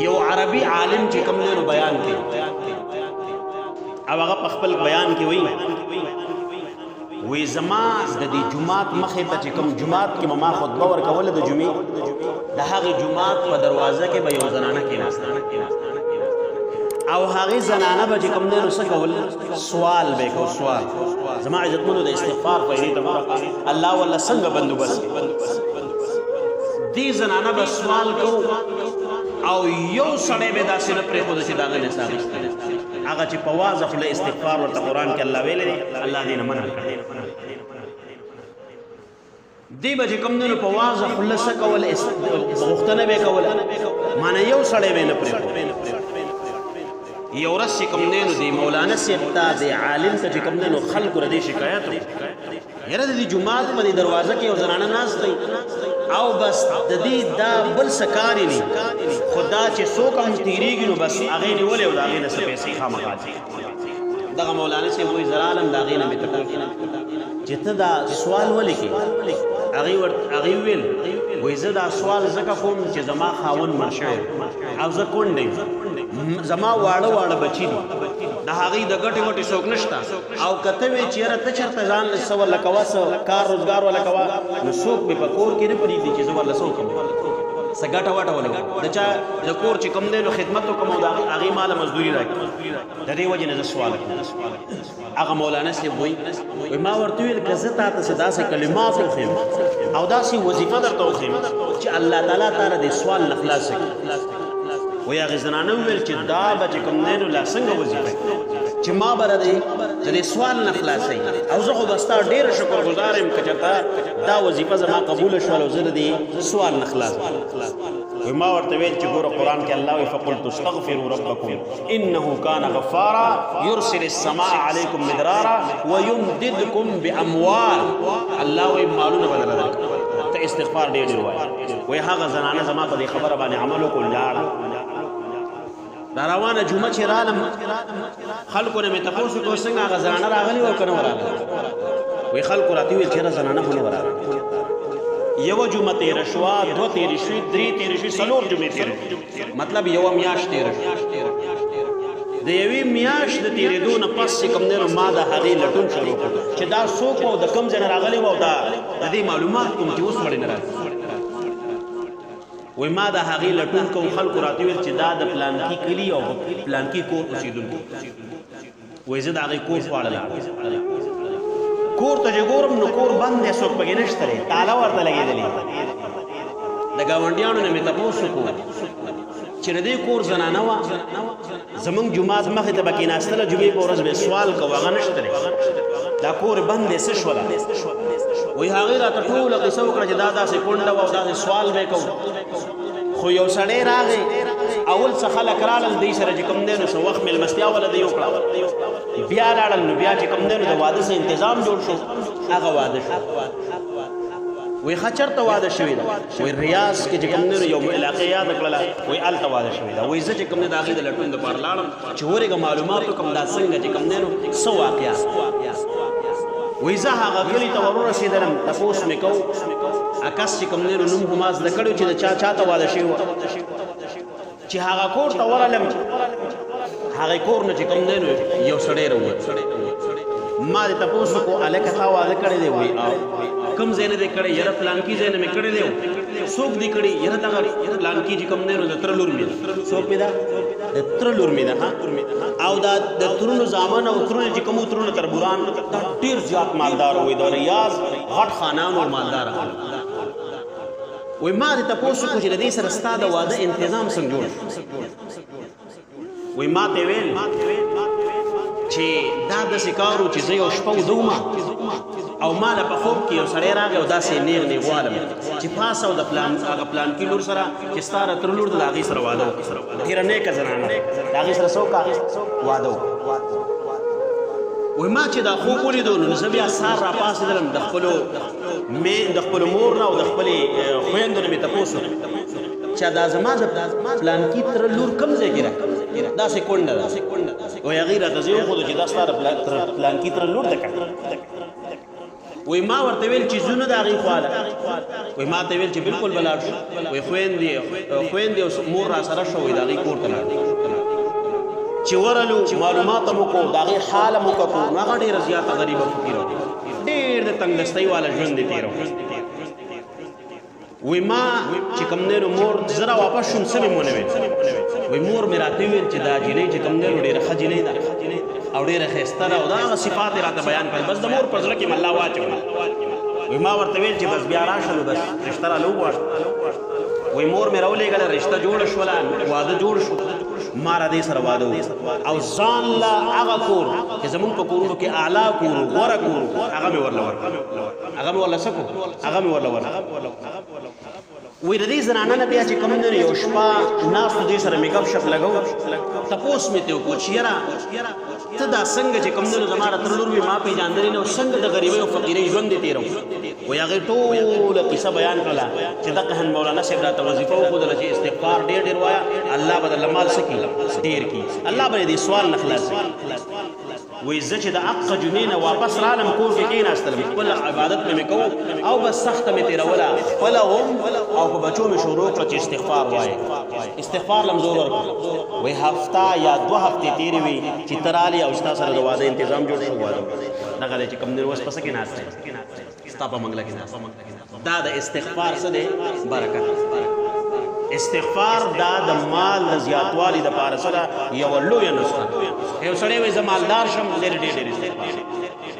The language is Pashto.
یو عربي عالم چې کوم دی نو بیان کوي او هغه په خپل بیان کې وی زما د دې جمعات مخې ته چې کوم جمعات کې ما خطبه ورکوله د جمعې د هغې جمعات په دروازه کې به یو زنانه کېناسته او هغې زنانه به چې کوم دی نو څه کول سوال به یې کو سوال زما عزتمنو د استغفار پیرې ته الله والله څنګه بندوبست دې زنانه به سوال کو او یو سړی به داسې نه پرېښوده چې د هغه نه څه اخیستلی هغه چې په واضح خوله استغفار ورته قرآن کې الله ویلی دی الله دې نه منع کړی دی به چې کوم دی نو په واضح خوله څه کول غوښتنه به یې کوله معنی یو سړی به یې نه پرېښود یو ورځ چې کوم دی نو د مولانا صاحب ته د عالم ته چې کوم دی نو خلکو له دې شکایت وکړو یاره د دې جومات په دې دروازه کې یو زنانه ناست دی او بس د دې دا بل څه کار یې نه خو دا چې څوک هم تېرېږي نو بس هغې نیولې او د هغې نه څه پیسې خامخا دغه مولانا صاحب وایي زه رالم د هغې نه مې تپوس چې ته دا سوال ولې کې هغې وویل وایي زه دا سوال ځکه کوم چې زما خاوند مړ شوی او زه کونډ یم زما واړه واړه بچي دي د هغې د ګټې وټې څوک نشته او که ته وې چې یاره ته چېرته ځان څه ورله کوه څه کار روزګار ورله کوه نو څوک مې په کور کې نه پرېږدي چې زه ورله څه وکړم څه ګټه وټه ولګوم د چا د کور چې کوم دی نو خدمت وکړم او د هغې ماله مزدوري راکړي د دې وجې نه زه سوال کوم هغه مولانا صاحب وایي ما ورته وویل که زه تا ته څه داسې کلمات وښیم او داسې وظیفه درته وښیم چې الله تعالی تاله د سوال نه خلاص کړي وی هغې زنانه وویل چې دا به چې کوم دی نو لا څنګه وظیفه چې ما به د دې سوال نه خلاصوي او زه خو به ستا ډېره شکرګزار یم که چېرته دا وظیفه زما قبوله شول او زه د دې سوال نه خلاص وی ما ورته ویل چې ګوره قرآن کې الله وی فقلت استغفروا ربکم انه کان غفارا یرسل السماء علیکم مدرارا ویمددکم باموال الله وی مالونه به درله درکړي ته استغفار ډېر ډېر وایه وی هغه زنانه زما په دې خبره باندې عمل وکړو لاړه دا روانه جمعه چې رالم خلکو نه مې تپوس وکړو څنګه هغه زنانه راغلې وه که نه وراغله وایي خلکو راته وویل چېرې زنانه خو نه وراغله یوه جمعه تېره شوه دوه تېرې شوې درې تېرې شوې څلور جمعې تېرې مطلب یوه میاشت تېره شوه د یوې میاشت د تېرېدو نه پس چې کوم دی نو ما د هغې لټون شروع کړو چې دا څوک و او د کوم ځای نه راغلی و او دا د دې معلومات کوم چې اوس ولې نه راځي وی ما د هغې لټون کوم خلکو راته ویل چې دا د پلانکي کلي او پلانکي کور اوسېدونکي وایي زه د هغې کور خواړه لاړم کور ته چې ګورم نو کور بند دی څوک پکې نشته دی تاله ورته لګېدلې د ګاونډیانو نه مې تپوس وکړو چې د دې کور زنانه وه زموږ جومات مخې ته به کېناستله جمعې په ورځ به یې سوال کوو هغه نشته دی دا کور بند دی څه شوله وایي هغې راته ټوله قصه وکړه چې دا داسې کونډه وه او داسې سوال به یې کوو خو یو سړی راغی اول څه خلک رالل دوی سره چې کوم دی نو څه وخت مېلمستیا وله دوی وکړه بیا لاړل نو بیا چې کوم دی نو د واده څه انتظام جوړ شو هغه واده شو وایي ښه چېرته واده شوې ده وایي ریاض کې چې کوم دی نو یو علاقې یاده کړله وایي هلته واده شوې ده وایي زه چې کوم دی د هغې د لټون دپاره لاړم چې ورېږه معلومات وکړم دا څنګه چې کوم دی نو څه واقعه وایي زه هغه کلي ته ور ورسېدلم تپوس مې کوو عکس چې کوم دی نو نوم خو ما زده کړی چې د چا ته واده شوي وه چې هغه کور ته ورغلم هغې کور نه چې کوم دی نو یو سړی راووت ما دې تپوس وکړو هلکه تا واده کړی دی وایي کوم ځای نه دی کړی یاره فلانکي ځای نه مې کړی دی څوک دی کړي یاره دغه فلانکي چې کوم دی نو د تره لور مې ده څوک مې ده د تره لور مې ده او دا د ترونو زامن او ترونه چې کومو ترونه تربوران دا ډېر زیات مالدار وایي د ریاض غټ خانان او مالدار وایي ما دې تپوس وکړو چې د دې سره ستا د واده انتظام څنګه جوړ شو وایي ما ته ویل چې دا داسې کار و چې زه یو شپه وده وم او ما له په خوب کې یو سړی راغی او داسې نیغ نیغوالم چې پاسه او د هغه پلانکي لور سره چې ستا د تره لور ده د هغې سره واده وکړه ډېره نیکه زنانه د هغې سره څه وکړه واده وکړه وایي ما چې دا خوب ولیدو نو زه بیا سهار راپاڅېدلم د خپلو مور نه او د خپلې خویندو نه مې تپوس وکړو چې دا زما د پلانکي تره لور کوم ځای کې راکړه داسې کونډه ده وایي هغې راته زه وښودو چې دا ستا د پلانکي تره لور ده که وای ما ورته ویل چې زونه د هغې خواله وای ما ته ویل چې بالکل به لاړ شو وای خویندې او مور را سره شو وای د هغې کور ته لاړ چې ورلو معلومات مو کو د هغې حال مو کتو نو هغه ډېره زیاته غریبه فقیره ډېر د تنګدستۍ والا ژوند یې تېره وای ما چې کوم دی نو مور زه را واپس شوم څه مې ونه ویل وای مور مې راته ویل چې دا جینۍ چې کوم دی نو ډېره ښه جینۍ ده او ډېره ښایسته ده او دا هغه صفات یې راته بیان کړل بس د مور په زړه کې مې الله واچوله وای ما ورته ویل چې بس بیا راشه نو بس رشته راله وغواړه وای مور مې راولېږله رشته جوړه شوله واده جوړ شو ما را دې سره واده او ځان له هغه کور چې زمونږ په کورونو کې اعلی کور غوره کور هغه مې ورله ورکړه هغه مې ورله څه کړو هغه مې ورله ورکړه وای د دې زنانه نه بیا چې کوم دی یو شپه ناستو دې سره میک اپ شپ لګو تپوس مې ترې وکړو چې یاره ته دا څنګه چې کوم دی نو زما راته لور وي ما پېژندلې نه او څنګه د غریبۍ او فقیرۍ ژوند دې تېروو وایي هغې ټوله کیسه بیان کړله چې دغه هن مولانا صاحب راته وظیفه وښودله چې استغفار ډېر ډېر وایه الله به درله مال څه کړي ډېر کړي الله به دې سوال نه خلاص وایي زه چې د حقه جمعې نه واپس رالم کور کې کېناستلم خپل عبادت مې کوو او بس سخته مې تېروله خپله هم او په بچو مې شروع کړه چې استغفار وایي استغفار لم زور ورکړه وایي هفته یا 2 هفتې تېرې وي چې ته رالې او ستا سره د واده انتظام جوړ شو واده دغه دی چې کوم دی اوس په څه کې ناست دی ستا په منګله کې ناست دا د استغفار څه دی برکت استغفار دا د مال د زیاتوالي دپاره څه ده یوه لویه نسخه یو سړی وایي زه مالدار شم ډېر استغفار